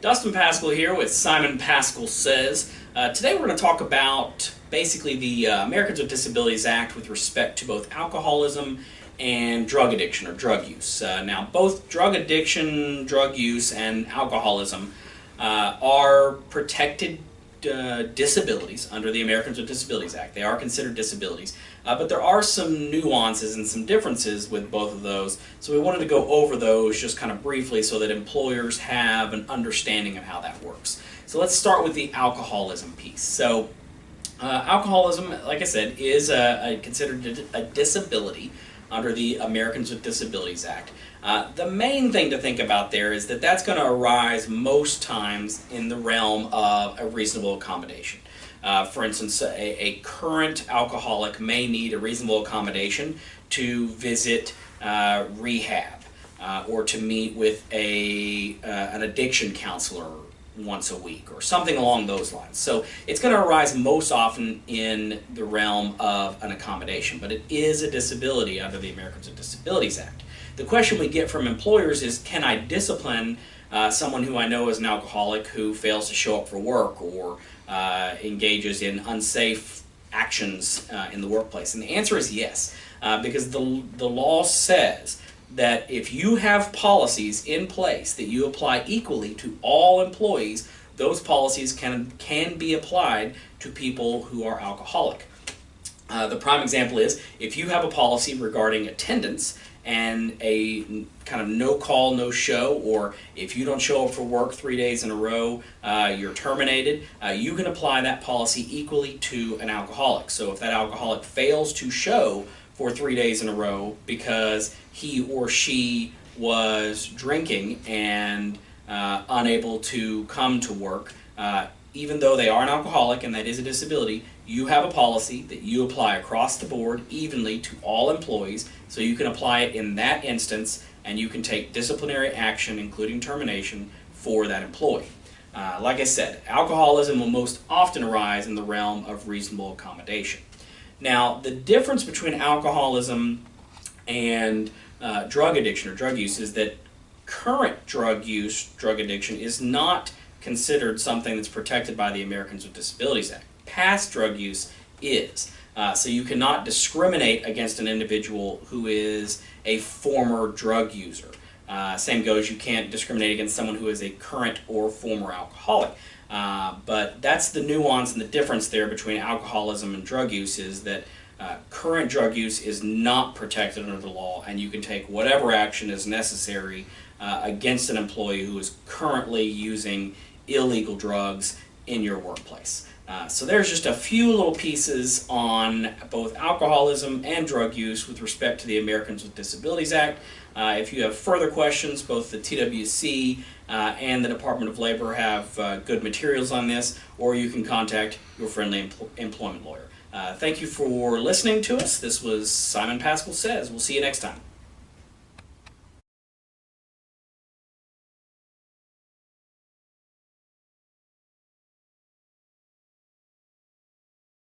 Dustin Pascal here with Simon Pascal Says. Today we're going to talk about basically the Americans with Disabilities Act with respect to both alcoholism and drug addiction or drug use. Now both drug addiction, drug use, and alcoholism are protected disabilities under the Americans with Disabilities Act. They are considered disabilities, but there are some nuances and some differences with both of those, so we wanted to go over those just kind of briefly so that employers have an understanding of how that works. So let's start with the alcoholism piece. So alcoholism, like I said, is considered a disability under the Americans with Disabilities Act. The main thing to think about there is that that's going to arise most times in the realm of a reasonable accommodation. For instance, a current alcoholic may need a reasonable accommodation to visit rehab or to meet with an addiction counselor once a week or something along those lines. So it's going to arise most often in the realm of an accommodation, but it is a disability under the Americans with Disabilities Act. The question we get from employers is, can I discipline someone who I know is an alcoholic who fails to show up for work or engages in unsafe actions in the workplace? And the answer is yes, because the law says that if you have policies in place that you apply equally to all employees, those policies can be applied to people who are alcoholic. The prime example is if you have a policy regarding attendance and a kind of no call, no show, or if you don't show up for work 3 days in a row, you're terminated, you can apply that policy equally to an alcoholic. So if that alcoholic fails to show for 3 days in a row because he or she was drinking and unable to come to work, even though they are an alcoholic and that is a disability, you have a policy that you apply across the board evenly to all employees, so you can apply it in that instance and you can take disciplinary action, including termination, for that employee. Like I said, alcoholism will most often arise in the realm of reasonable accommodation. Now, the difference between alcoholism and drug addiction or drug use is that current drug use, drug addiction, is not considered something that's protected by the Americans with Disabilities Act. Past drug use is. So you cannot discriminate against an individual who is a former drug user. Same goes, you can't discriminate against someone who is a current or former alcoholic. But that's the nuance and the difference there between alcoholism and drug use, is that current drug use is not protected under the law, and you can take whatever action is necessary against an employee who is currently using illegal drugs in your workplace. So there's just a few little pieces on both alcoholism and drug use with respect to the Americans with Disabilities Act. If you have further questions, both the TWC and the Department of Labor have good materials on this, or you can contact your friendly employment lawyer. Thank you for listening to us. This was Simon Pascal Says. We'll see you next time.